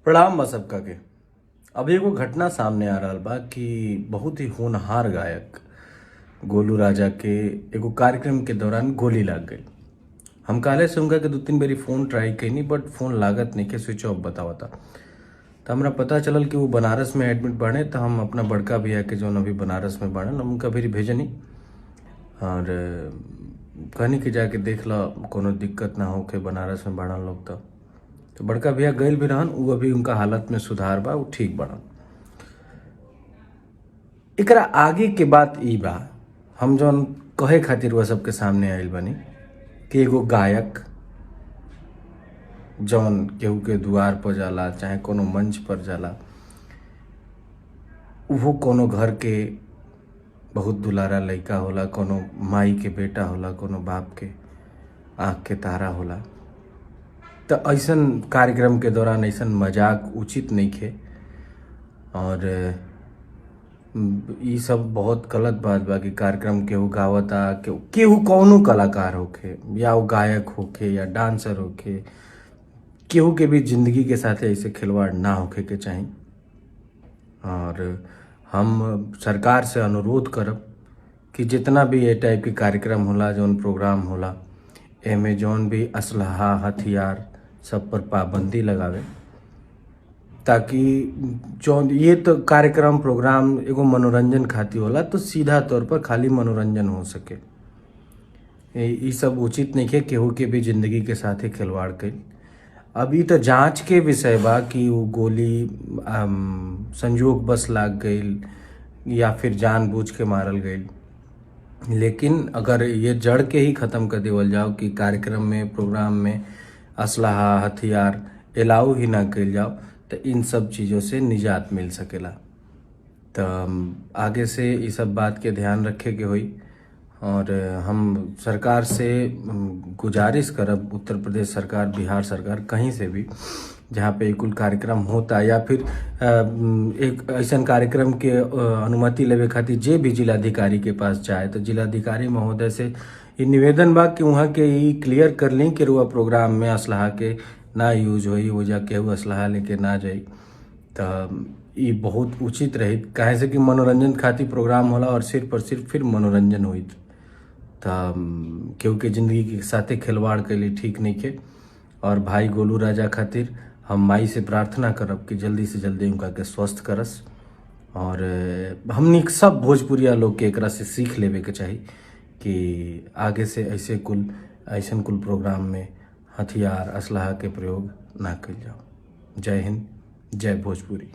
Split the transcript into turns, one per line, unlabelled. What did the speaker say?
प्रणाम बा सबका के। अब एगो घटना सामने आ रहल बा कि बहुत ही होनहार गायक गोलू राजा के एगो कार्यक्रम के दौरान गोली लाग गई। हम काले से उनका के 2-3 बारी फोन ट्राई कैनी बट फोन लागत नहीं के स्विच ऑफ बतावता। तो हमरा पता चलल कि वो बनारस में एडमिट बाड़े। तो हम अपना बड़का भैया के जौन अभी बनारस में बाड़े हम उनका भी भेजनी और कहनी कि जाके देख ला कोनो दिक्कत ना होके बनारस में बाड़न लोग। तो बड़का भैया गइल भी रहन, उ अभी उनका हालत में सुधार बा, उ ठीक बाड़न। एकरा आगे के बात ई बा, हम जौन कहे खातिर वह सबके सामने आइल बनी कि एगो गायक जौन केहू के दुआर पर जाला चाहे कोनो मंच पर जाला, उहो कोनो घर के बहुत दुलारा लइका होला, कोनो माई के बेटा होला, कोनो बाप के आँख के तारा होला। तो ऐसन कार्यक्रम के दौरान ऐसन मजाक उचित नहीं खे और ई सब बहुत गलत बात बा कि कार्यक्रम केहू गावता, केहू कौनो कलाकार होखे या वो गायक होखे या डांसर होखे, केहू के भी जिंदगी के साथ ऐसे खिलवाड़ ना होखे के चाही। और हम सरकार से अनुरोध करब कि जितना भी ये टाइप के कार्यक्रम होला, जौन प्रोग्राम होला, एमे जौन भी असलहा हथियार सब पर पाबंदी लगावे, ताकि जौन ये तो कार्यक्रम प्रोग्राम एगो मनोरंजन खातिर होला, तो सीधा तौर पर खाली मनोरंजन हो सके। ये सब उचित नहीं है केहू के भी जिंदगी के साथ ही खिलवाड़ कई। अभी तो जांच के विषय बा कि वो गोली संजोग बस लाग गई या फिर जानबूझ के मारल गई। लेकिन अगर ये जड़ के ही ख़त्म कर देवल जाओ कि कार्यक्रम में प्रोग्राम में असलहा हथियार अलाउ ही ना कल जाओ, तो इन सब चीज़ों से निजात मिल सकेला। तो आगे से इस सब बात के ध्यान रखे के होई और हम सरकार से गुजारिश करब, उत्तर प्रदेश सरकार, बिहार सरकार, कहीं से भी जहाँ पे कुल कार्यक्रम होता या फिर एक ऐसा कार्यक्रम के अनुमति लेवे खातिर जे भी जिलाधिकारी के पास जाए, तो जिलाधिकारी महोदय से ये निवेदन बा कि वहाँ के ये क्लियर कर ली कि रुआ प्रोग्राम में असलहा के ना यूज होई, वो जाके वो असलहा लेके ना जाई। तो ये बहुत उचित रही, काहे से कि मनोरंजन खातिर प्रोग्राम होला और सिर्फ और सिर्फ फिर मनोरंजन हुई। तो क्योंकि ज़िंदगी के साथे खिलवाड़ के लिए ठीक नहीं के। और भाई गोलू राजा खातिर हम माई से प्रार्थना करब कि जल्दी से जल्दी उनका के स्वस्थ करस। और हमनी सब भोजपुरिया लोग के एकरा से सीख लेवे के चाही कि आगे से ऐसे कुल प्रोग्राम में हथियार असलहा के प्रयोग ना कल जाओ। जय हिंद, जय भोजपुरी।